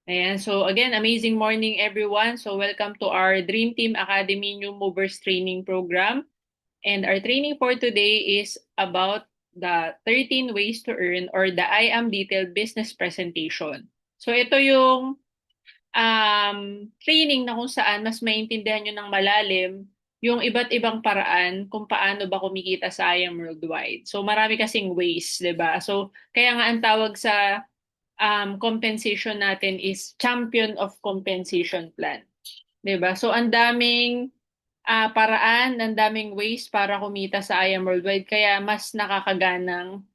Ayan, so again, amazing morning everyone. So welcome to our Dream Team Academy New Movers Training Program. And our training for today is about the 13 ways to earn or the I am detailed business presentation. So ito yung training na kung saan mas maintindihan nyo ng malalim yung iba't ibang paraan kung paano ba kumikita sa I am worldwide. So marami kasing ways, 'di ba? So kaya nga ang tawag sa compensation natin is champion of compensation plan. 'Di ba? So ang daming paraan, ang daming ways para kumita sa I Am Worldwide kaya mas nakakaganang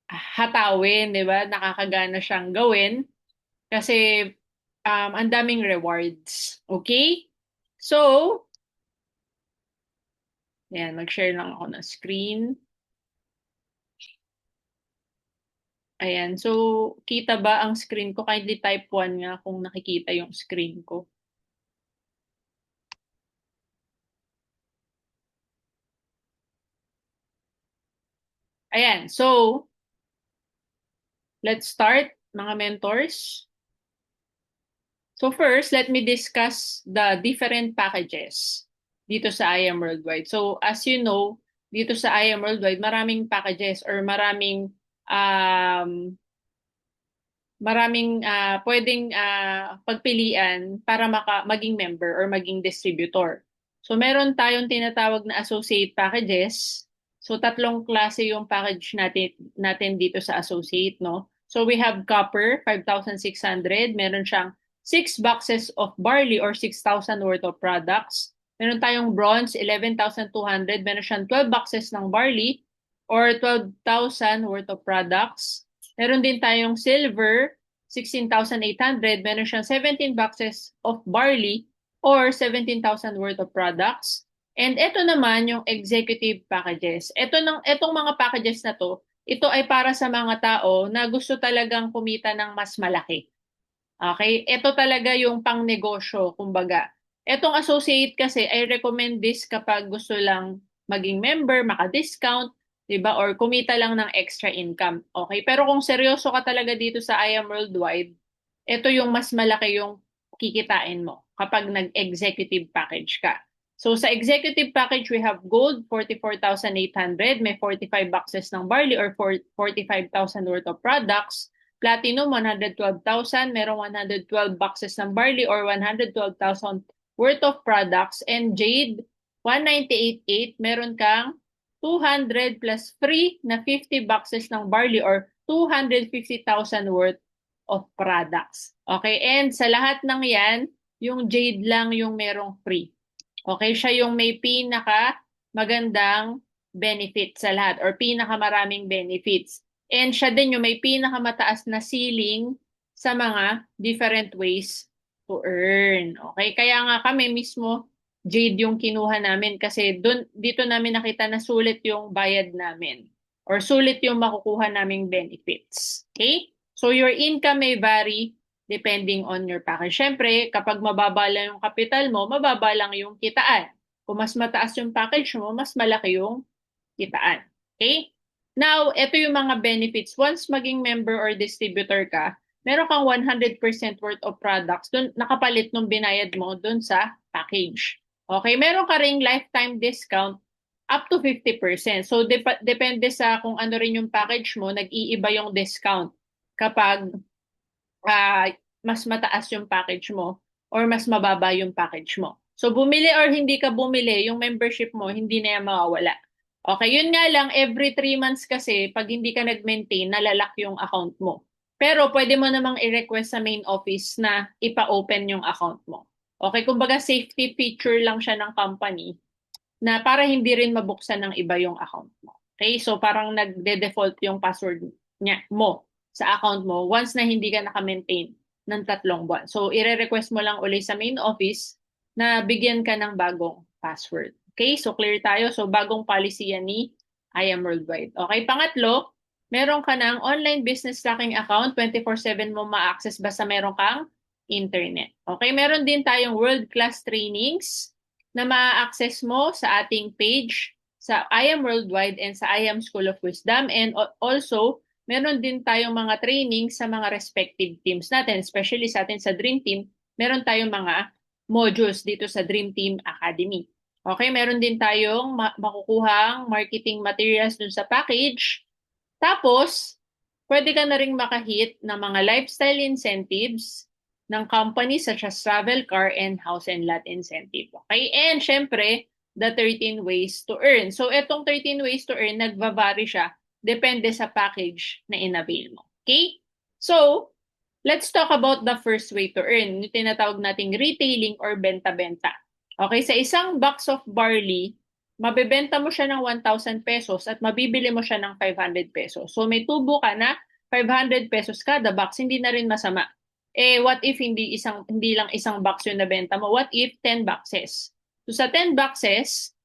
hatawin, 'di ba? Nakakagana siyang gawin kasi ang daming rewards. Okay? So, ayan, mag-share lang ako ng screen. Ayan, so kita ba ang screen ko? Kindly type 1 nga kung nakikita yung screen ko. Ayan, so let's start, mga mentors. So first, let me discuss the different packages dito sa I Am Worldwide. So as you know, dito sa I Am Worldwide, maraming packages or maraming pwedeng pagpilian para maging member or maging distributor. So meron tayong tinatawag na associate packages. So tatlong klase yung package natin dito sa associate, no? So we have copper, 5,600. Meron siyang 6 boxes of barley or 6,000 worth of products. Meron tayong bronze, 11,200. Meron siyang 12 boxes ng barley or 12,000 worth of products. Meron din tayong silver, 16,800. Meron siyang 17 boxes of barley or 17,000 worth of products. And ito naman yung executive packages. Etong mga packages na to, ito ay para sa mga tao na gusto talagang kumita ng mas malaki. Okay? Ito talaga yung pang-negosyo, kumbaga. Etong associate kasi, I recommend this kapag gusto lang maging member, maka-discount, 'di ba? Or kumita lang ng extra income. Okay? Pero kung seryoso ka talaga dito sa I Am Worldwide, ito yung mas malaki yung kikitain mo kapag nag-executive package ka. So sa executive package, we have gold, 44,800. May 45 boxes ng barley or 45,000 worth of products. Platinum, 112,000. Merong 112 boxes ng barley or 112,000 worth of products. And jade, 198,800. Meron kang 200 plus free na 50 boxes ng barley or 250,000 worth of products. Okay? And sa lahat ng yan, yung jade lang yung merong free. Okay? Siya yung may pinaka magandang benefit sa lahat or pinakamaraming benefits. And siya din yung may pinakamataas na ceiling sa mga different ways to earn. Okay? Kaya nga kami mismo, Jade yung kinuha namin kasi dito namin nakita na sulit yung bayad namin or sulit yung makukuha naming benefits. Okay? So your income may vary depending on your package. Siyempre, kapag mababa lang yung capital mo, mababa lang yung kitaan. Kung mas mataas yung package mo, mas malaki yung kitaan. Okay? Now, ito yung mga benefits. Once maging member or distributor ka, meron kang 100% worth of products dun, nakapalit nung binayad mo dun sa package. Okay? Meron ka ring lifetime discount up to 50%. So, depende sa kung ano rin yung package mo, nag-iiba yung discount kapag mas mataas yung package mo or mas mababa yung package mo. So, bumili or hindi ka bumili, yung membership mo, hindi na yan mawawala. Okay, yun nga lang, every 3 months kasi, pag hindi ka nag-maintain, nalalak yung account mo. Pero pwede mo namang i-request sa main office na ipa-open yung account mo. Okay, kumbaga safety feature lang siya ng company na para hindi rin mabuksan ng iba yung account mo. Okay, so parang nagde-default yung password mo sa account mo once na hindi ka naka-maintain ng 3 buwan. So, i-request mo lang uli sa main office na bigyan ka ng bagong password. Okay, so clear tayo. So, bagong policy yan ni I Am Worldwide. Okay, pangatlo, meron ka ng online business tracking account, 24/7 mo ma-access basta meron kang internet. Okay, meron din tayong world-class trainings na ma-access mo sa ating page sa I Am Worldwide and sa I Am School of Wisdom. And also, meron din tayong mga training sa mga respective teams natin, especially sa atin sa Dream Team, meron tayong mga modules dito sa Dream Team Academy. Okay, meron din tayong makukuhang marketing materials dun sa package. Tapos, pwede ka na ring makahit ng mga lifestyle incentives ng companies such as travel, car, and house and lot incentive. Okay? And syempre, the 13 ways to earn. So, itong 13 ways to earn, nagva-vary siya. Depende sa package na inavail mo. Okay? So, let's talk about the first way to earn. Yung tinatawag nating retailing or benta-benta. Okay? Sa isang box of barley, mabebenta mo siya ng 1,000 pesos at mabibili mo siya ng 500 pesos. So may tubo ka na 500 pesos kada box, hindi na rin masama. Eh what if hindi lang isang box yung nabenta mo? What if 10 boxes? So sa 10 boxes,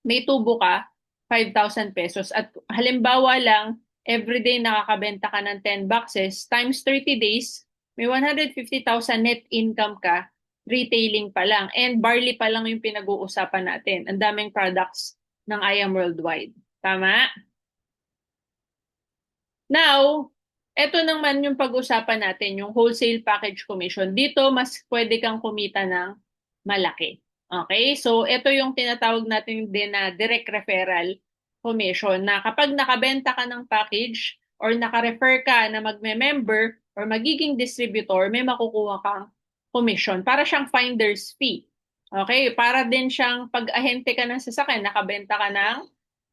may tubo ka 5,000 pesos at halimbawa lang everyday nakakabenta ka ng 10 boxes times 30 days, may 150,000 net income ka retailing pa lang. And barley pa lang yung pinag-uusapan natin. Ang daming products ng I Am Worldwide. Tama? Now, eto naman yung pag-usapan natin, yung wholesale package commission. Dito, mas pwede kang kumita ng malaki. Okay? So, ito yung tinatawag natin din na direct referral commission na kapag nakabenta ka ng package or naka-refer ka na magme-member or magiging distributor, may makukuha kang commission. Para siyang finder's fee. Okay? Para din siyang pag-ahente ka ng sasakyan, nakabenta ka ng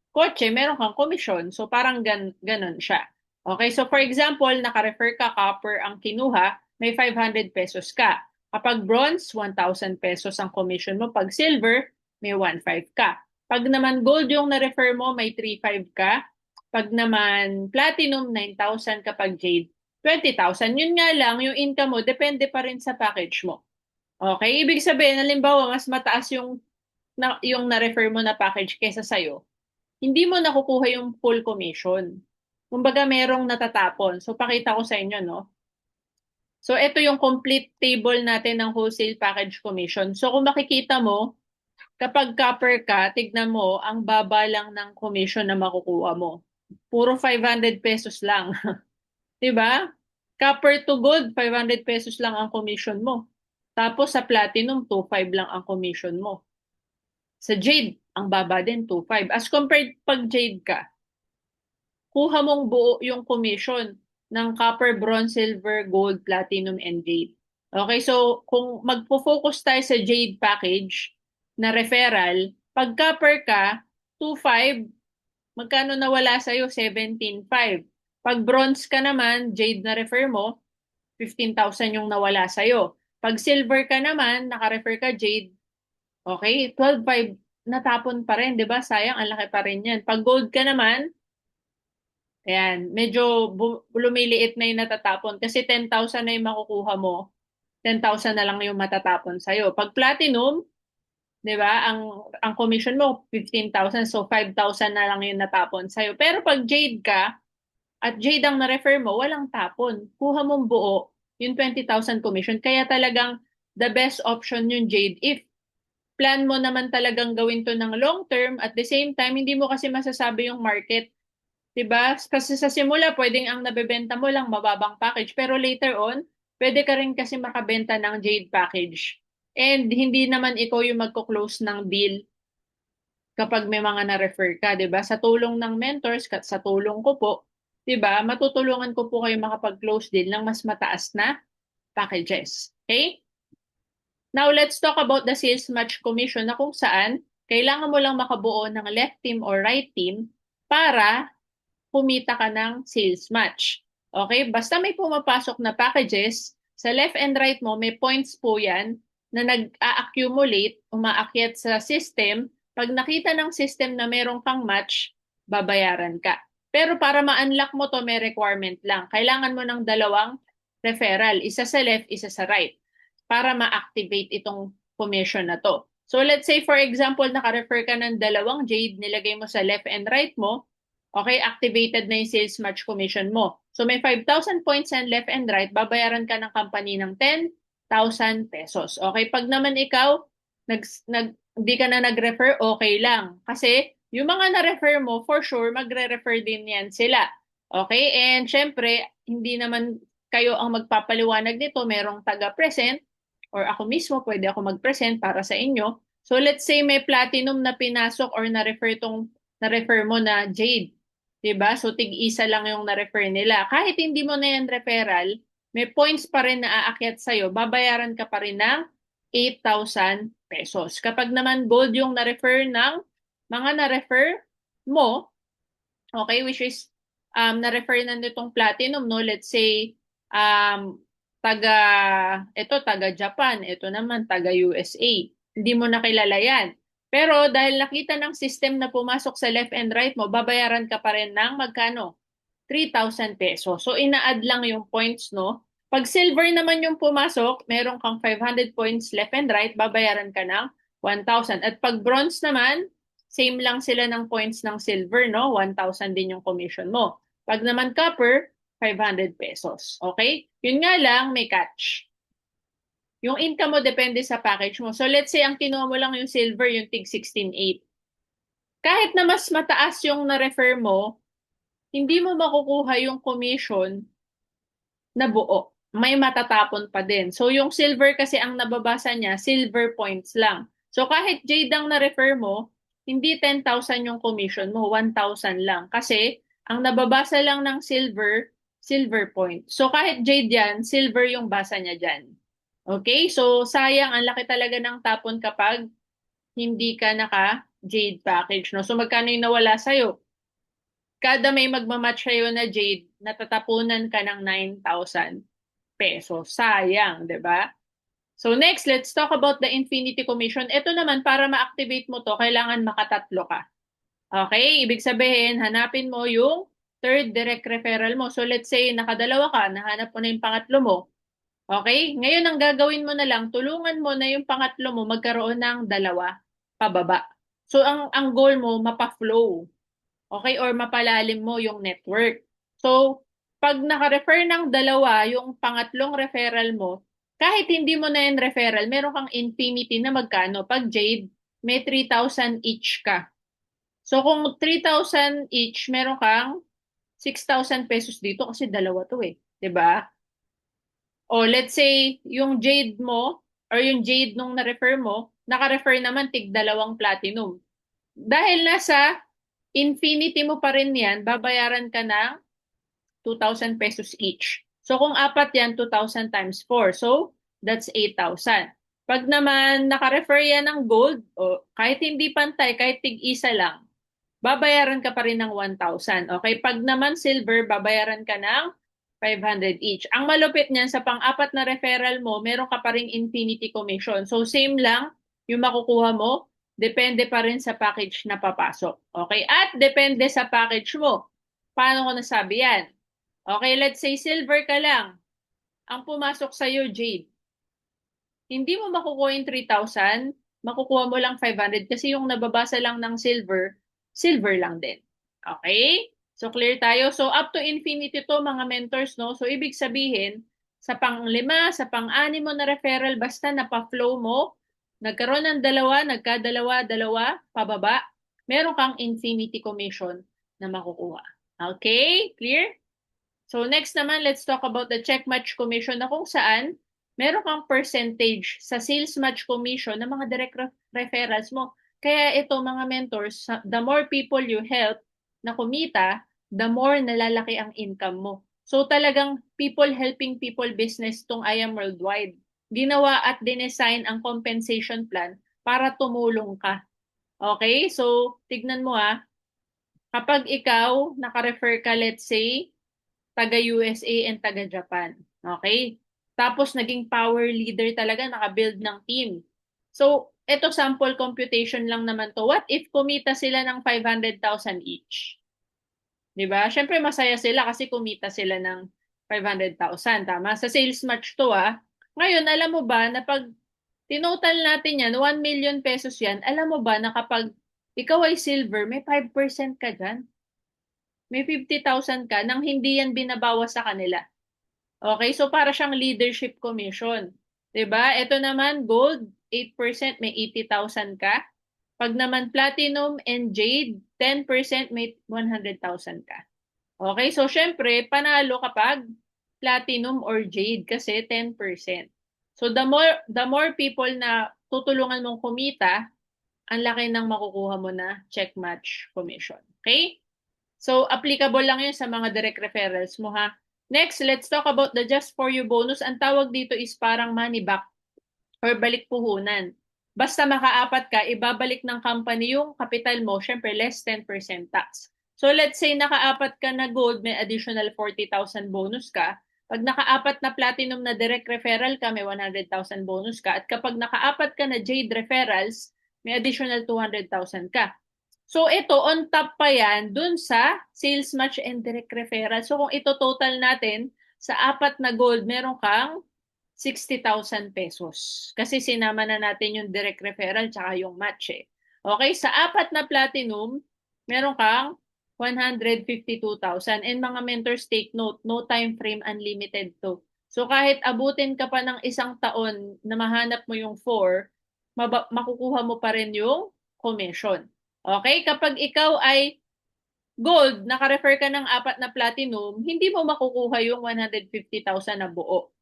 kotse, meron kang commission. So parang ganun siya. Okay? So for example, naka-refer ka, copper ang kinuha, may 500 pesos ka. Kapag bronze, 1,000 pesos ang commission mo. Pag silver, may 1,500 ka. Pag naman gold yung na-refer mo, may 3,500 ka. Pag naman platinum, 9,000. Kapag jade, 20,000. Yun nga lang, yung income mo, depende pa rin sa package mo. Okay? Ibig sabihin, halimbawa, mas mataas yung na-refer mo na package kesa sa'yo, hindi mo nakukuha yung full commission. Kumbaga, merong natatapon. So, pakita ko sa inyo, no? So, ito yung complete table natin ng wholesale package commission. So, kung makikita mo, kapag copper ka, tignan mo, ang baba lang ng commission na makukuha mo. Puro 500 pesos lang. Diba? Copper to gold, 500 pesos lang ang commission mo. Tapos sa platinum, 2,500 lang ang commission mo. Sa jade, ang baba din, 2,500. As compared pag jade ka, kuha mong buo yung commission ng copper, bronze, silver, gold, platinum, and jade. Okay, so kung magpo-focus tayo sa jade package na referral, pag copper ka, 2,500, magkano nawala sa'yo? 17,500. Pag bronze ka naman, jade na refer mo, 15,000 yung nawala sa'yo. Pag silver ka naman, naka-refer ka jade, okay, 12,500 natapon pa rin, di ba? Sayang, ang laki pa rin yan. Pag gold ka naman, ayan, medyo lumiliit na yung natatapon kasi 10,000 na yung makukuha mo, 10,000 na lang yung matatapon sa'yo. Pag platinum, di ba, ang commission mo, 15,000, so 5,000 na lang yung natapon sa'yo. Pero pag jade ka, at jade ang na-refer mo, walang tapon. Kuha mong buo yung 20,000 commission. Kaya talagang the best option yung jade if plan mo naman talagang gawin to ng long term at the same time, hindi mo kasi masasabi yung market. Diba? Kasi sa simula, pwedeng ang nabebenta mo lang mababang package. Pero later on, pwede ka rin kasi makabenta ng jade package. And hindi naman ikaw yung magko-close ng deal kapag may mga na-refer ka, 'di ba? Sa tulong ng mentors, sa tulong ko po, 'di ba? Matutulungan ko po kayo makapag-close deal ng mas mataas na packages. Okay? Now, let's talk about the sales match commission na kung saan kailangan mo lang makabuo ng left team or right team para kumita ka ng sales match. Okay? Basta may pumapasok na packages, sa left and right mo, may points po yan na nag-a-accumulate, umaakyat sa system. Pag nakita ng system na merong kang match, babayaran ka. Pero para ma-unlock mo to, may requirement lang. Kailangan mo ng dalawang referral, isa sa left, isa sa right, para ma-activate itong commission na to. So let's say for example, naka-refer ka ng dalawang jade, nilagay mo sa left and right mo, okay, activated na yung sales match commission mo. So may 5,000 points and left and right, babayaran ka ng company ng 10,000 pesos. Okay, pag naman ikaw, hindi ka na nag-refer, okay lang. Kasi yung mga na-refer mo, for sure, magre-refer din yan sila. Okay? And syempre, hindi naman kayo ang magpapaliwanag nito. Merong taga-present or ako mismo, pwede ako mag-present para sa inyo. So let's say may platinum na pinasok or na-refer mo na Jade. 'Di ba? So tig-isa lang yung na-refer nila. Kahit hindi mo na yan referral, may points pa rin na aakyat sa'yo. Babayaran ka pa rin ng 8,000 pesos. Kapag naman gold yung na-refer ng mga na-refer mo, okay, which is na-refer na nitong platinum, no? Let's say, um, taga, taga Japan, ito naman, taga USA. Hindi mo na kilala yan. Pero dahil nakita ng system na pumasok sa left and right mo, babayaran ka pa rin ng magkano? 3,000 pesos. So, ina-add lang yung points, no? Pag silver naman yung pumasok, meron kang 500 points left and right, babayaran ka ng 1,000. At pag bronze naman, same lang sila ng points ng silver, no? 1,000 din yung commission mo. Pag naman copper, 500 pesos. Okay? Yun nga lang, may catch. Yung income mo depende sa package mo. So let's say ang kinuha mo lang yung silver, yung tig 16,800. Kahit na mas mataas yung na-refer mo, hindi mo makukuha yung commission na buo. May matatapon pa din. So yung silver kasi ang nababasa niya, silver points lang. So kahit Jade ang na-refer mo, hindi 10,000 yung commission mo, 1,000 lang. Kasi ang nababasa lang ng silver, silver point. So kahit Jade yan, silver yung basa niya dyan. Okay? So sayang, ang laki talaga ng tapon kapag hindi ka naka-Jade package. No? So magkano yung nawala sa'yo? Kada may magmamatch sa'yo na Jade, natatapunan ka ng 9,000 pesos. Sayang, di ba? So next, let's talk about the Infinity Commission. Ito naman, para ma-activate mo to, kailangan makatatlo ka. Okay? Ibig sabihin, hanapin mo yung third direct referral mo. So let's say, nakadalawa ka, nahanap mo na yung pangatlo mo. Okay? Ngayon, ang gagawin mo na lang, tulungan mo na yung pangatlo mo magkaroon ng dalawa pababa. So ang goal mo, mapa-flow. Okay? Or mapalalim mo yung network. So, pag naka-refer ng dalawa yung pangatlong referral mo, kahit hindi mo na yung referral, meron kang infinity na magkano. Pag Jade, may 3,000 each ka. So, kung 3,000 each, meron kang 6,000 pesos dito kasi dalawa to eh. 'Di ba? O let's say, yung Jade mo, or yung Jade nung na-refer mo, naka-refer naman tig dalawang platinum. Dahil nasa infinity mo pa rin yan, babayaran ka ng 2,000 pesos each. So kung apat yan, 2,000 times 4. So that's 8,000. Pag naman naka-refer yan ng gold, o kahit hindi pantay, kahit tig-isa lang, babayaran ka pa rin ng 1,000. Okay? Pag naman silver, babayaran ka ng 500 each. Ang malupit niyan, sa pang-apat na referral mo, meron ka pa ring infinity commission. So same lang yung makukuha mo, depende pa rin sa package na papasok. Okay? At depende sa package mo. Paano ko nasabi yan? Okay, let's say silver ka lang. Ang pumasok sa'yo, Jade. Hindi mo makukuha yung 3,000, makukuha mo lang 500 kasi yung nababasa lang ng silver, silver lang din. Okay? So clear tayo. So up to infinity to mga mentors, no? So ibig sabihin, sa pang-5, sa pang-6 mo na referral, basta napa-flow mo, nagkaroon ng dalawa, nagkadalawa, dalawa, pababa, meron kang infinity commission na makukuha. Okay? Clear? So next naman, let's talk about the check match commission na kung saan meron kang percentage sa sales match commission ng mga direct referrals mo. Kaya ito mga mentors, the more people you help na kumita, the more nalalaki ang income mo. So talagang people helping people business tong I Am Worldwide. Ginawa at dinesign ang compensation plan para tumulong ka. Okay? So tignan mo kapag ikaw naka-refer ka, let's say, taga USA and taga Japan. Okay? Tapos naging power leader talaga, naka-build ng team. So, ito sample computation lang naman to. What if kumita sila ng 500,000 each? 'Di ba? Syempre masaya sila kasi kumita sila ng 500,000. Tama? Sa sales match to Ngayon, alam mo ba na pag tinotal natin yan, 1 million pesos yan, alam mo ba na kapag ikaw ay silver, may 5% ka dyan? May 50,000 ka nang hindi yan binabawas sa kanila. Okay, so para siyang leadership commission. 'Di ba? Ito naman, gold, 8%, may 80,000 ka. Pag naman platinum and jade, 10%, may 100,000 ka. Okay, so syempre, panalo kapag platinum or jade kasi 10%. So the more people na tutulungan mong kumita, ang laki ng makukuha mo na check match commission. Okay? So applicable lang 'yun sa mga direct referrals mo ha. Next, let's talk about the Just for You bonus. Ang tawag dito is parang money back or balik puhunan. Basta makaapat ka, ibabalik ng company yung capital mo, syempre less 10% tax. So let's say nakaapat ka na gold, may additional 40,000 bonus ka. Pag nakaapat na platinum na direct referral ka, may 100,000 bonus ka. At kapag nakaapat ka na jade referrals, may additional 200,000 ka. So ito, on top pa yan, dun sa sales match and direct referral. So kung ito total natin, sa apat na gold, meron kang 60,000 pesos. Kasi sinama na natin yung direct referral tsaka yung match eh. Okay, sa apat na platinum, meron kang 152,000. And mga mentors take note, no time frame unlimited to. So kahit abutin ka pa ng isang taon na mahanap mo yung 4, makukuha mo pa rin yung commission. Okay, kapag ikaw ay gold, naka-refer ka ng apat na platinum, hindi mo makukuha yung 150,000 na buo.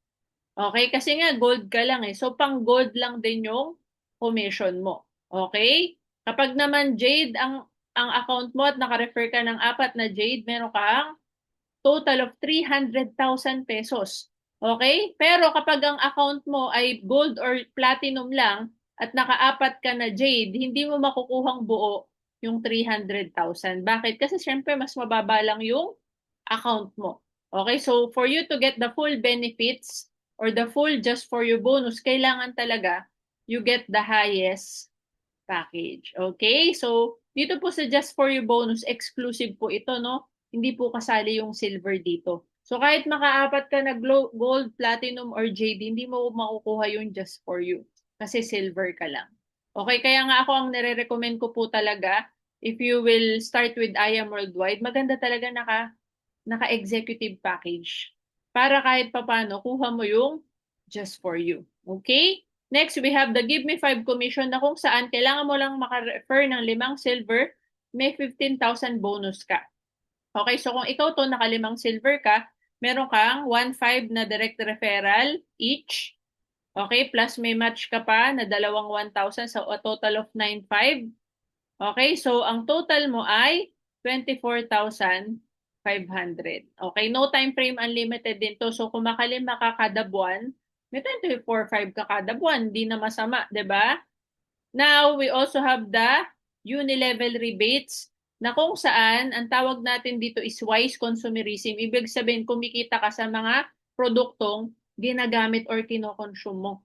Okay? Kasi nga gold ka lang eh. So pang gold lang din yung commission mo. Okay? Kapag naman jade ang account mo at naka-refer ka ng apat na jade, meron kang total of 300,000 pesos. Okay? Pero kapag ang account mo ay gold or platinum lang at nakaapat ka na jade, hindi mo makukuhang buo yung 300,000. Bakit? Kasi syempre mas mababa lang yung account mo. Okay? So for you to get the full benefits or the full just for you bonus, kailangan talaga you get the highest package. Okay? So dito po sa just for you bonus, exclusive po ito, no? Hindi po kasali yung silver dito. So kahit makaapat ka na gold, platinum, or jade, hindi mo makukuha yung just for you. Kasi silver ka lang. Okay, kaya nga ako ang nire-recommend ko po talaga, if you will start with I Am Worldwide, maganda talaga naka-executive package. Para kahit papano, kuha mo yung just for you. Okay? Next, we have the Give Me 5 commission na kung saan kailangan mo lang maka-refer ng 5 silver, may 15,000 bonus ka. Okay, so kung ikaw to naka-5 silver ka, meron kang 1,500 na direct referral each. Okay, plus may match ka pa na dalawang 1,000 so a total of 9,500. Okay, so ang total mo ay 24,500. Okay, no time frame unlimited din to. So kung makalima ka kada buwan, may 24,500 ka kada buwan. Di na masama, 'di ba? Now, we also have the uni-level rebates na kung saan ang tawag natin dito is wise consumerism. Ibig sabihin, kumikita ka sa mga produktong ginagamit or kinokonsume mo.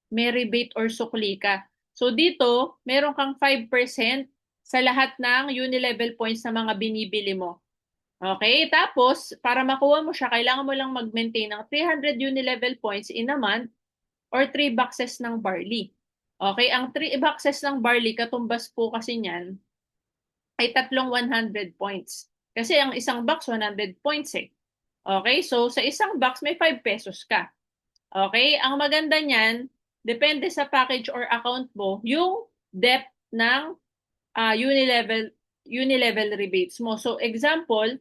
May rebate or sukli ka. So dito, meron kang 5% sa lahat ng uni-level points na mga binibili mo. Okay? Tapos, para makuha mo siya, kailangan mo lang mag-maintain ng 300 uni-level points in a month or 3 boxes ng barley. Okay, ang 3 boxes ng barley, katumbas po kasi niyan, ay tatlong 100 points. Kasi ang isang box, 100 points eh. Okay, so sa isang box, may 5 pesos ka. Okay, ang maganda niyan, depende sa package or account mo, yung depth ng uni-level rebates mo. So example,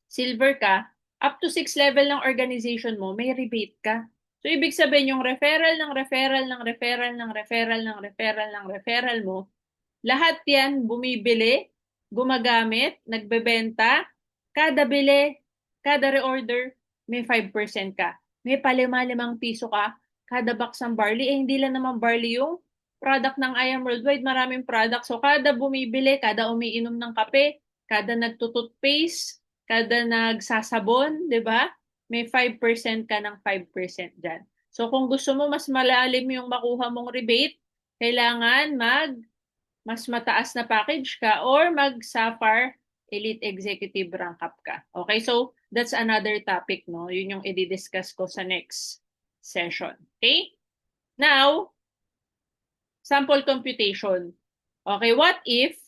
silver ka, up to 6 level ng organization mo, may rebate ka. So, ibig sabihin, yung referral ng referral ng referral ng referral ng referral ng referral mo, lahat yan bumibili, gumagamit, nagbebenta, kada bili, kada reorder, may 5% ka. May palima-limang piso ka, kada box ng barley. Eh, hindi lang naman barley yung product ng I Am Worldwide, maraming product. So, kada bumibili, kada umiinom ng kape, kada nagtututpaste, kada nagsasabon, di ba? May 5% ka ng 5% dyan. So, kung gusto mo mas malalim yung makuha mong rebate, kailangan mas mataas na package ka or mag-Sapphire Elite Executive rank up ka. Okay, so that's another topic, no? Yun yung i-discuss ko sa next session. Okay? Now, sample computation. Okay, what if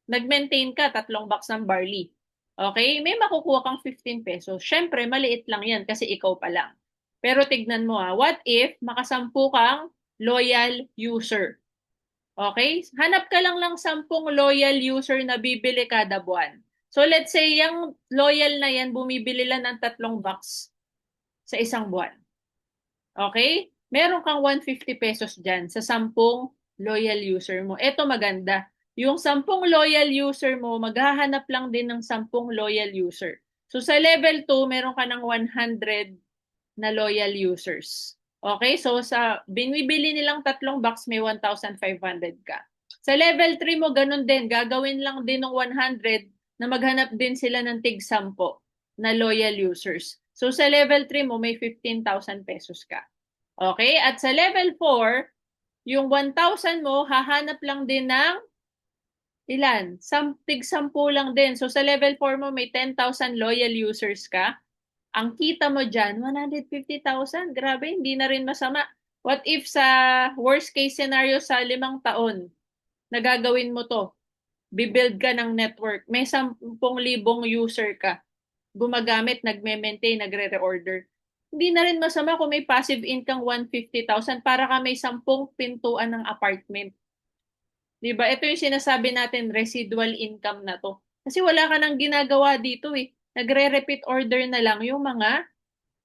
nag-maintain ka 3 box ng barley? Okay, may makukuha kang 15 pesos. Syempre, maliit lang yan kasi ikaw pa lang. Pero tignan mo what if makasampu kang loyal user? Okay? Hanap ka lang ng 10 loyal user na bibili kada buwan. So let's say yung loyal na yan, bumibili lang ng 3 box sa isang buwan. Okay? Meron kang 150 pesos dyan sa 10 loyal user mo. Ito maganda. Yung 10 loyal user mo, maghahanap lang din ng 10 loyal user. So sa level 2, meron ka ng 100 na loyal users. Okay? So sa binibili nilang 3 box, may 1,500 ka. Sa level 3 mo, ganun din. Gagawin lang din ng 100 na maghanap din sila ng tig-10 na loyal users. So sa level 3 mo, may 15,000 pesos ka. Okay? At sa level 4, yung 1,000 mo, hahanap lang din ng ilan? Tig-10 lang din. So sa level 4 mo, may 10,000 loyal users ka. Ang kita mo dyan, 150,000. Grabe, hindi na rin masama. What if sa worst case scenario sa 5 taon, nagagawin mo to? Bibuild ka ng network. May 10,000 user ka. Gumagamit, nagme-maintain, nagre-reorder. Hindi na rin masama kung may passive income 150,000 para ka may 10 pintuan ng apartment. Diba? Ito yung sinasabi natin, residual income na to. Kasi wala ka nang ginagawa dito eh. Nagre-repeat order na lang yung mga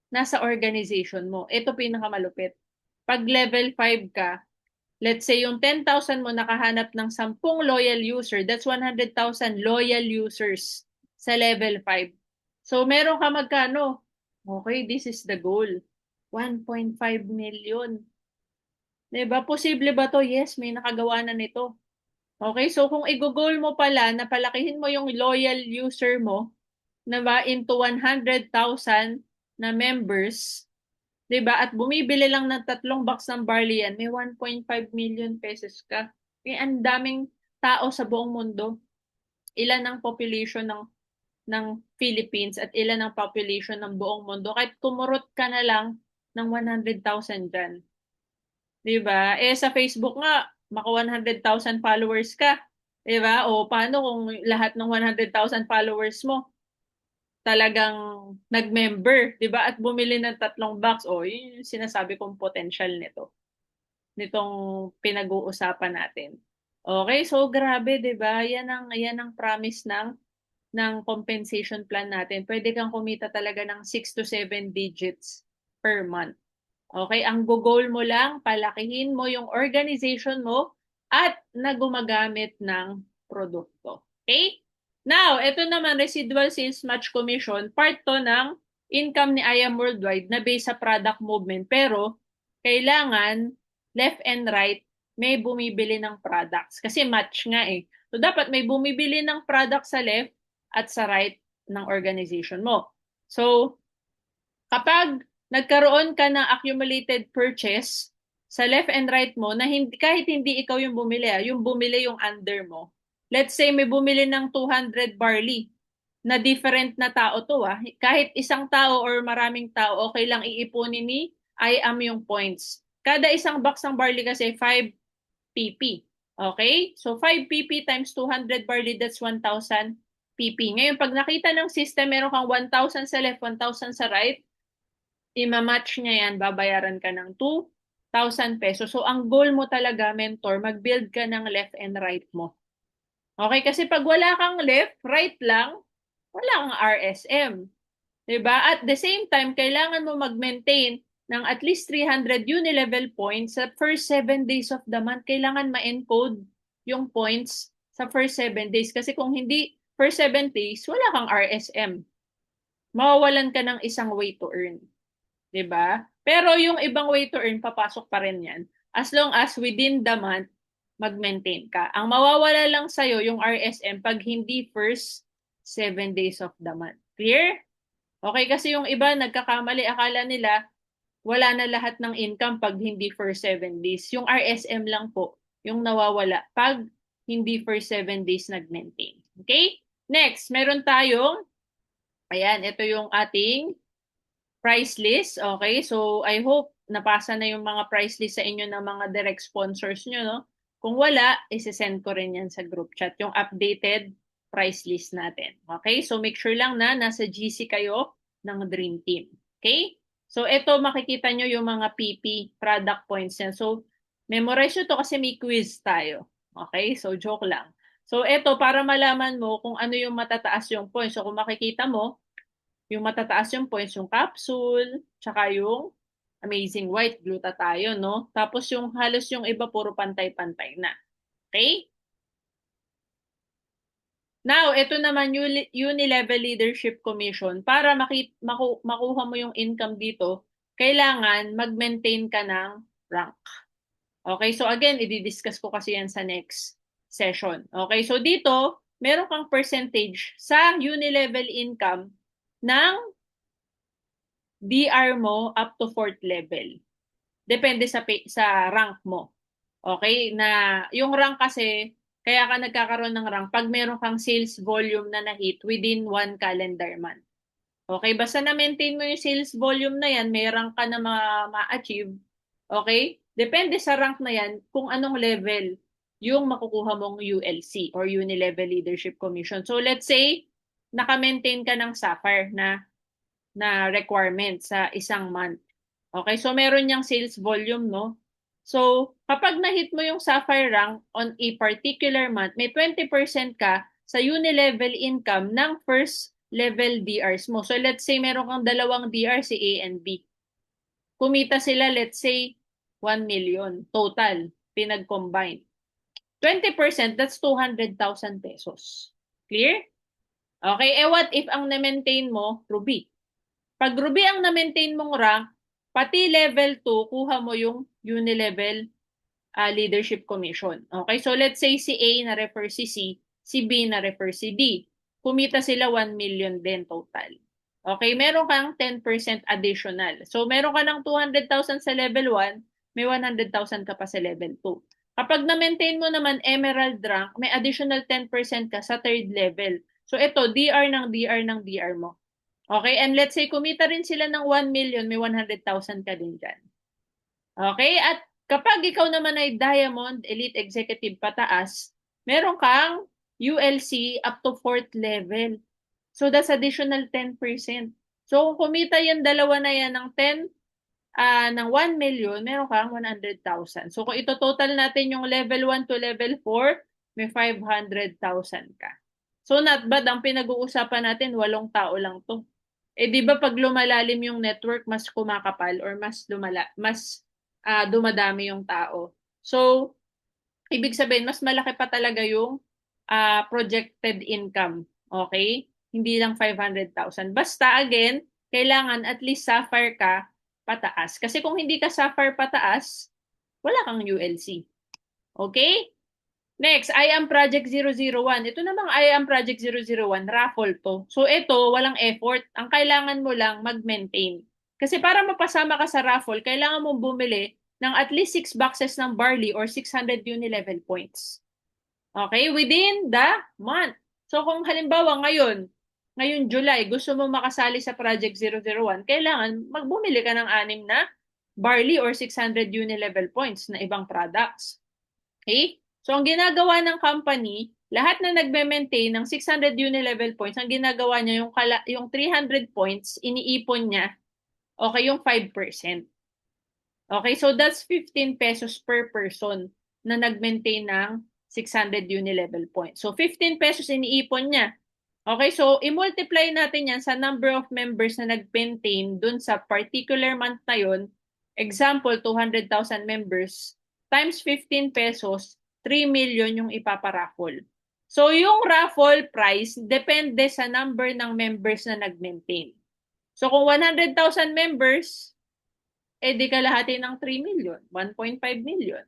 nasa organization mo. Ito pinakamalupit. Pag level 5 ka, let's say yung 10,000 mo nakahanap ng 10 loyal user, that's 100,000 loyal users sa level 5. So meron ka magkano? Okay, this is the goal. 1.5 million. Diba? Posible ba to? Yes, may nakagawa na nito. Okay, so kung i-goal mo pala na palakihin mo yung loyal user mo na ba into 100,000 na members, 'di ba? At bumibili lang ng 3 box ng barley yan, may 1.5 million pesos ka. Eh, ang daming tao sa buong mundo. Ilan ang population ng Philippines at ilan ang population ng buong mundo. Kahit kumurot ka na lang ng 100,000 dyan. 'Di ba? Eh sa Facebook nga, maka 100,000 followers ka. 'Di ba? O paano kung lahat ng 100,000 followers mo talagang nag-member, 'di ba? At bumili ng 3 box. O, yun yung sinasabi kong potential nitong pinag-uusapan natin. Okay, so grabe, 'di ba? Yan ang promise ng compensation plan natin. Pwede kang kumita talaga ng 6 to 7 digits per month. Okay, ang goal mo lang, palakihin mo yung organization mo at na gumagamit ng produkto. Okay? Now, ito naman, residual sales match commission, part to ng income ni IAM Worldwide na based sa product movement. Pero, kailangan left and right may bumibili ng products. Kasi match nga eh. So, dapat may bumibili ng product sa left at sa right ng organization mo. So, kapag nagkaroon ka ng accumulated purchase sa left and right mo na hindi, kahit hindi ikaw yung bumili, yung bumili yung under mo. Let's say may bumili ng 200 barley na different na tao to Kahit isang tao or maraming tao, okay lang iipunin ni I am yung points. Kada isang box ng barley kasi 5 pp. Okay? So 5 pp times 200 barley, that's 1,000 pp. Ngayon, pag nakita ng system, meron kang 1,000 sa left, 1,000 sa right, ima-match niya yan, babayaran ka ng 2,000 pesos. So, ang goal mo talaga, mentor, mag-build ka ng left and right mo. Okay? Kasi pag wala kang left, right lang, wala kang RSM. Diba? At the same time, kailangan mo mag-maintain ng at least 300 unilevel points sa first 7 days of the month. Kailangan ma-encode yung points sa first 7 days. Kasi kung hindi first 7 days, wala kang RSM. Mawawalan ka ng isang way to earn. 'Di ba? Pero yung ibang way to earn, papasok pa rin yan. As long as within the month, mag-maintain ka. Ang mawawala lang sa'yo, yung RSM, pag hindi first 7 days of the month. Clear? Okay, kasi yung iba, nagkakamali, akala nila, wala na lahat ng income pag hindi first 7 days. Yung RSM lang po, yung nawawala pag hindi first 7 days nag-maintain. Okay? Next, meron tayong, ayan, ito yung ating price list. Okay, so I hope napasa na yung mga price list sa inyo ng mga direct sponsors nyo, no? Kung wala, isi-send ko rin yan sa group chat, yung updated price list natin. Okay, so make sure lang na nasa GC kayo ng Dream Team. Okay, so ito makikita nyo yung mga PP product points yan. So memorize nyo to kasi may quiz tayo. Okay, so joke lang. So, ito, para malaman mo kung ano yung matataas yung points. So, kung makikita mo, yung matataas yung points, yung capsule, tsaka yung amazing white glutathione, no? Tapos yung halos yung iba, puro pantay-pantay na. Okay? Now, ito naman yung Unilevel Leadership Commission. Para makuha mo yung income dito, kailangan mag-maintain ka ng rank. Okay, so again, i-discuss ko kasi yan sa next session. Okay, so dito, meron kang percentage sa Unilevel income ng DR mo up to 4th level. Depende sa rank mo. Okay, na yung rank kasi, kaya ka nagkakaroon ng rank pag meron kang sales volume na na-hit within 1 calendar month. Okay, basta na-maintain mo yung sales volume na yan, may rank ka na ma-achieve. Okay? Depende sa rank na yan kung anong level yung makukuha mong ULC or Unilevel Leadership Commission. So let's say, naka-maintain ka ng Sapphire na requirement sa isang month. Okay, so meron niyang sales volume, no? So, kapag na-hit mo yung Sapphire rank on a particular month, may 20% ka sa Unilevel income ng first level DRs mo. So, let's say meron kang dalawang DR, si A and B. Kumita sila, let's say, 1 million total, pinag-combine. 20%, that's 200,000 pesos. Clear? Okay, what if ang na-maintain mo, Ruby? Pag Ruby ang na-maintain mong rank, pati level 2, kuha mo yung Unilevel Leadership Commission. Okay, so let's say si A na-refer si B na-refer si D. Kumita sila 1 million din total. Okay, meron kang 10% additional. So meron ka ng 200,000 sa level 1, may 100,000 ka pa sa level 2. Kapag na-maintain mo naman Emerald rank, may additional 10% ka sa third level. So ito, DR ng DR ng DR mo. Okay, and let's say kumita rin sila ng 1 million, may 100,000 ka din dyan. Okay, at kapag ikaw naman ay Diamond, Elite Executive pataas, meron kang ULC up to 4th level. So that's additional 10%. So kung kumita yung dalawa na yan ng 1 million, meron kang 100,000. So kung ito total natin yung level 1 to level 4, may 500,000 ka. So not bad, ang pinag-uusapan natin, 8 tao lang to. Eh di ba pag lumalalim yung network, mas kumakapal or dumadami yung tao. So, ibig sabihin, mas malaki pa talaga yung projected income. Okay? Hindi lang 500,000. Basta, again, kailangan at least Sapphire ka pataas. Kasi kung hindi ka Sapphire pataas, wala kang ULC. Okay? Next, I am Project 001. Ito namang I am Project 001, raffle to. So ito, walang effort. Ang kailangan mo lang mag-maintain. Kasi para mapasama ka sa raffle, kailangan mong bumili ng at least 6 boxes ng barley or 600 Unilevel points. Okay? Within the month. So kung halimbawa ngayon July, gusto mo makasali sa Project 001, kailangan magbumili ka ng 6 na barley or 600 Unilevel points na ibang products. Okay? So, ang ginagawa ng company, lahat na nagme-maintain ng 600 Unilevel points, ang ginagawa niya yung 300 points, iniipon niya, okay, yung 5%. Okay, so that's 15 pesos per person na nag-maintain ng 600 Unilevel points. So, 15 pesos iniipon niya. Okay, so i-multiply natin yan sa number of members na nag-maintain dun sa particular month na yun. Example, 200,000 members times 15 pesos, 3 million yung ipaparaffle. So, yung raffle price depende sa number ng members na nag-maintain. So, kung 100,000 members, di kalahati ng 3 million, 1.5 million.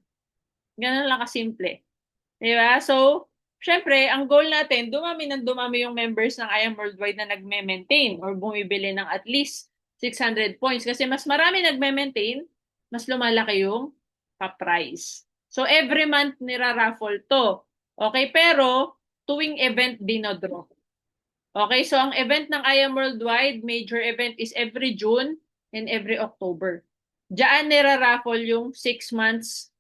Ganun lang kasimple. Diba? So, syempre, ang goal natin, dumami yung members ng I Am Worldwide na nagme-maintain or bumibili ng at least 600 points. Kasi mas marami nagme-maintain, mas lumalaki yung pa-price. So, every month nira-raffle to. Okay, pero tuwing event dinodraw. Okay, so ang event ng I Am Worldwide, major event is every June and every October. Diyan nira-raffle yung 6 months.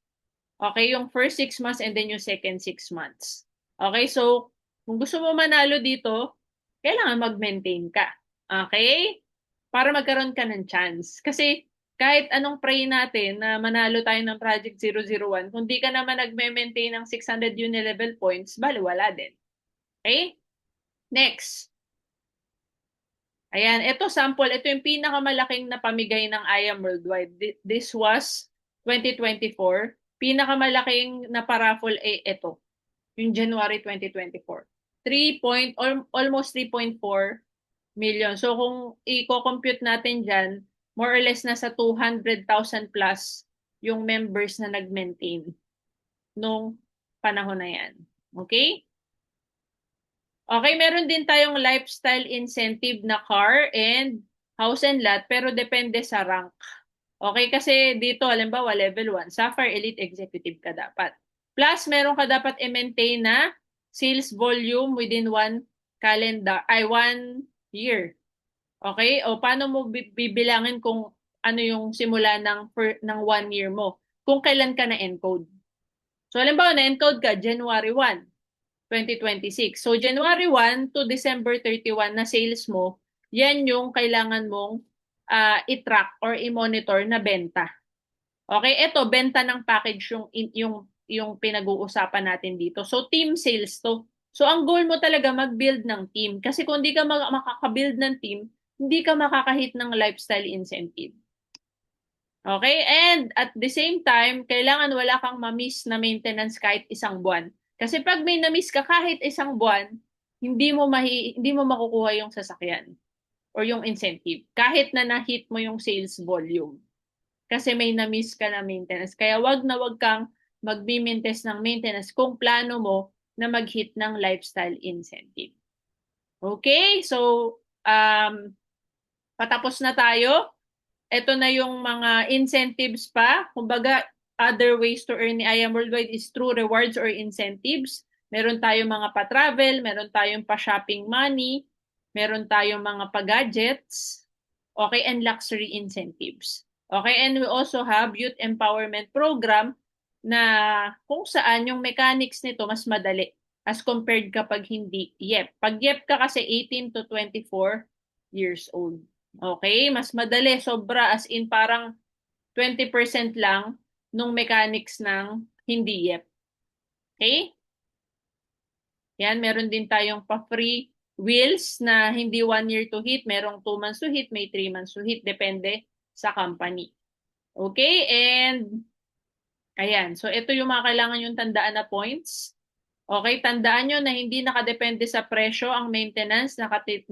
Okay, yung first 6 months and then yung second 6 months. Okay, so kung gusto mo manalo dito, kailangan mag-maintain ka. Okay? Para magkaroon ka ng chance. Kasi kahit anong pray natin na manalo tayo ng Project 001, kung di ka naman nagme-maintain ng 600 uni-level points, bali wala din. Okay? Next. Ayan, ito sample. Ito yung pinakamalaking na pamigay ng IAM Worldwide. This was 2024. Pinakamalaking na paraffle ay ito, yung January 2024. 3 point, almost 3.4 million. So kung i-compute natin dyan, more or less nasa 200,000 plus yung members na nag-maintain nung panahon na yan. Okay? Okay, meron din tayong lifestyle incentive na car and house and lot, pero depende sa rank. Okay, kasi dito, halimbawa, level 1, Sapphire Elite Executive ka dapat. Plus, meron ka dapat i-maintain na sales volume within 1 year. Okay? O paano mo bibilangin kung ano yung simula ng 1 year mo? Kung kailan ka na-encode. So, halimbawa, na-encode ka January 1, 2026. So, January 1 to December 31 na sales mo, yan yung kailangan mong i-track or i-monitor na benta. Okay? Ito, benta ng package yung pinag-uusapan natin dito. So, team sales to. So, ang goal mo talaga mag-build ng team. Kasi kung hindi ka makaka-build ng team, hindi ka makakahit ng lifestyle incentive. Okay? And at the same time, kailangan wala kang ma-miss na maintenance kahit isang buwan. Kasi pag may na-miss ka kahit isang buwan, hindi mo makukuha yung sasakyan or yung incentive kahit na na-hit mo yung sales volume. Kasi may na-miss ka na maintenance. Kaya wag na wag kang mag-maintenance ng maintenance kung plano mo na mag-hit ng lifestyle incentive. Okay? So, patapos na tayo. Ito na yung mga incentives pa. Kumbaga, other ways to earn ni IAM Worldwide is through rewards or incentives. Meron tayong mga pa-travel, meron tayong pa-shopping money, meron tayong mga pa-gadgets, okay, and luxury incentives. Okay, and we also have youth empowerment program na kung saan yung mechanics nito mas madali as compared kapag hindi YEP. Pag YEP ka kasi 18 to 24 years old. Okay, mas madali, sobra as in parang 20% lang nung mechanics ng hindi YEP. Okay? Yan, meron din tayong pa-free wheels na hindi 1 year to hit, merong 2 months to hit, may 3 months to hit, depende sa company. Okay, and ayan, so ito yung mga kailangan yung tandaan na points. Okay, tandaan nyo na hindi nakadepende sa presyo ang maintenance,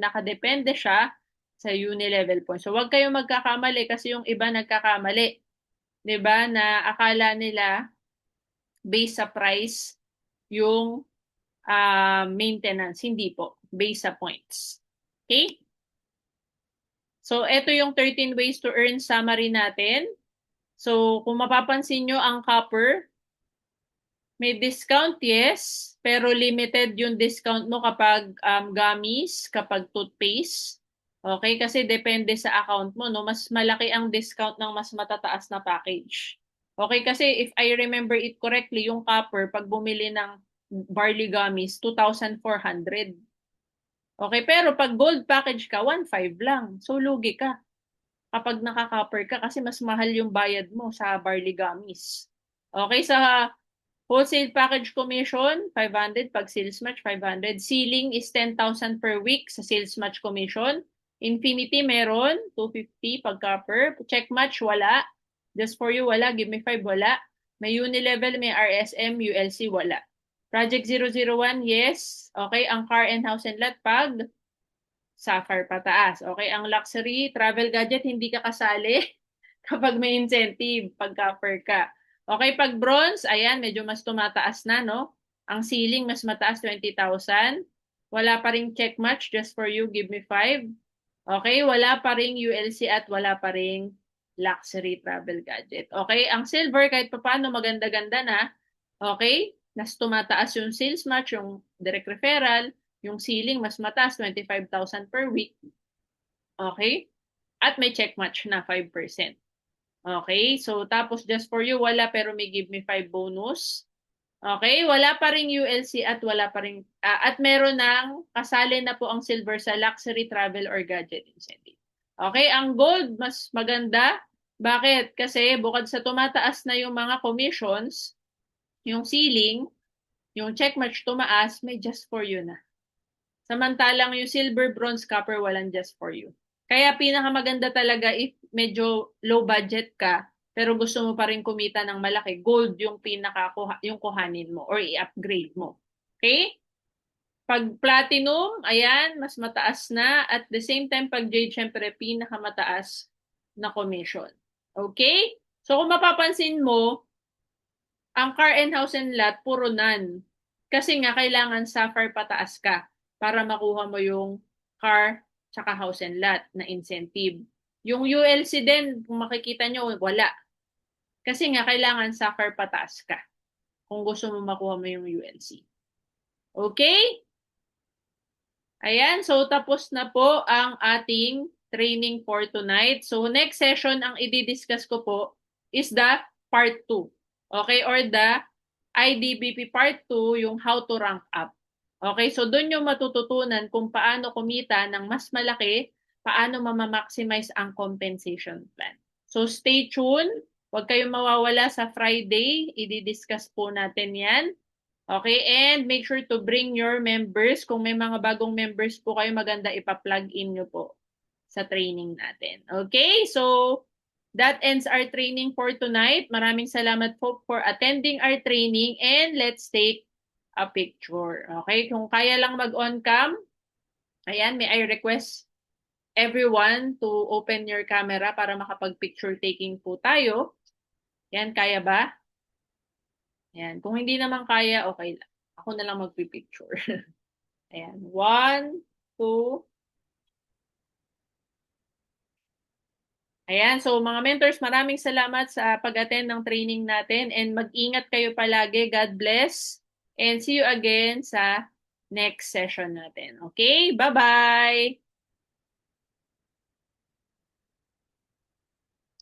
nakadepende siya sa uni-level point. So, huwag kayong magkakamali kasi yung iba nagkakamali. 'Di ba? Na akala nila based sa price yung maintenance. Hindi po. Based sa points. Okay? So, ito yung 13 ways to earn summary natin. So, kung mapapansin nyo, ang copper, may discount, yes. Pero limited yung discount mo kapag gummies, kapag toothpaste. Okay, kasi depende sa account mo, no? Mas malaki ang discount ng mas matataas na package. Okay, kasi if I remember it correctly, yung copper, pag bumili ng barley gummies, 2,400. Okay, pero pag gold package ka, 1,500 lang. So, lugi ka kapag naka-copper ka kasi mas mahal yung bayad mo sa barley gummies. Okay, sa wholesale package commission, 500. Pag sales match, 500. Ceiling is 10,000 per week sa sales match commission. Infinity meron, 250 pag copper. Check match, wala. Just for you, wala. Give me 5, wala. May uni-level, may RSM, ULC, wala. Project 001, yes. Okay, ang car and house and lot pag Sapphire pataas. Okay, ang luxury, travel gadget, hindi ka kasali kapag may incentive, pag copper ka. Okay, pag bronze, ayan, medyo mas tumataas na, no? Ang ceiling, mas mataas, 20,000. Wala pa ring check match, just for you, give me 5. Okay, wala pa ring ULC at wala pa ring luxury travel gadget. Okay, ang silver, kahit pa paano, maganda-ganda na. Okay, mas tumataas yung sales match, yung direct referral, yung ceiling, mas mataas, 25,000 per week. Okay, at may check match na 5%. Okay, so tapos just for you, wala pero may give me 5 bonus. Okay, wala pa ring ULC at wala pa ring, at meron ng kasali na po ang silver sa luxury travel or gadget incentive. Okay, ang gold mas maganda Bakit? Kasi bukod sa tumataas na yung mga commissions, yung ceiling, yung check mark tumaas, may just for you na. Samantalang yung silver, bronze, copper, walang just for you. Kaya pinakamaganda talaga if medyo low budget ka, pero gusto mo pa rin kumita ng malaki, gold yung yung kuhanin mo or i-upgrade mo. Okay? Pag platinum, ayan, mas mataas na. At the same time, pag jade, syempre, pinakamataas na commission. Okay? So kung mapapansin mo, ang car and house and lot, puro none. Kasi nga, kailangan sapphire pataas ka para makuha mo yung car tsaka house and lot na incentive. Yung ULC din, kung makikita nyo, wala. Kasi nga, kailangan sapphire pataas ka kung gusto mo makuha mo yung ULC. Okay? Ayan, so tapos na po ang ating training for tonight. So next session, ang i-discuss ko po is the part 2. Okay, or the IDBP part 2, yung how to rank up. Okay, so doon yung matututunan kung paano kumita ng mas malaki, paano mamamaximize ang compensation plan. So stay tuned. Huwag kayong mawawala sa Friday. I-discuss po natin yan. Okay, and make sure to bring your members. Kung may mga bagong members po kayo, maganda ipa-plug in nyo po sa training natin. Okay, so that ends our training for tonight. Maraming salamat po for attending our training and let's take a picture. Okay, kung kaya lang mag-on cam, ayan, may I request everyone to open your camera para makapag-picture taking po tayo. Yan, kaya ba? Ayan. Kung hindi naman kaya, okay lang. Ako na lang magpipicture. Ayan. 1, 2. Ayan. So, mga mentors, maraming salamat sa pag-attend ng training natin and mag-ingat kayo palagi. God bless. And see you again sa next session natin. Okay? Bye-bye!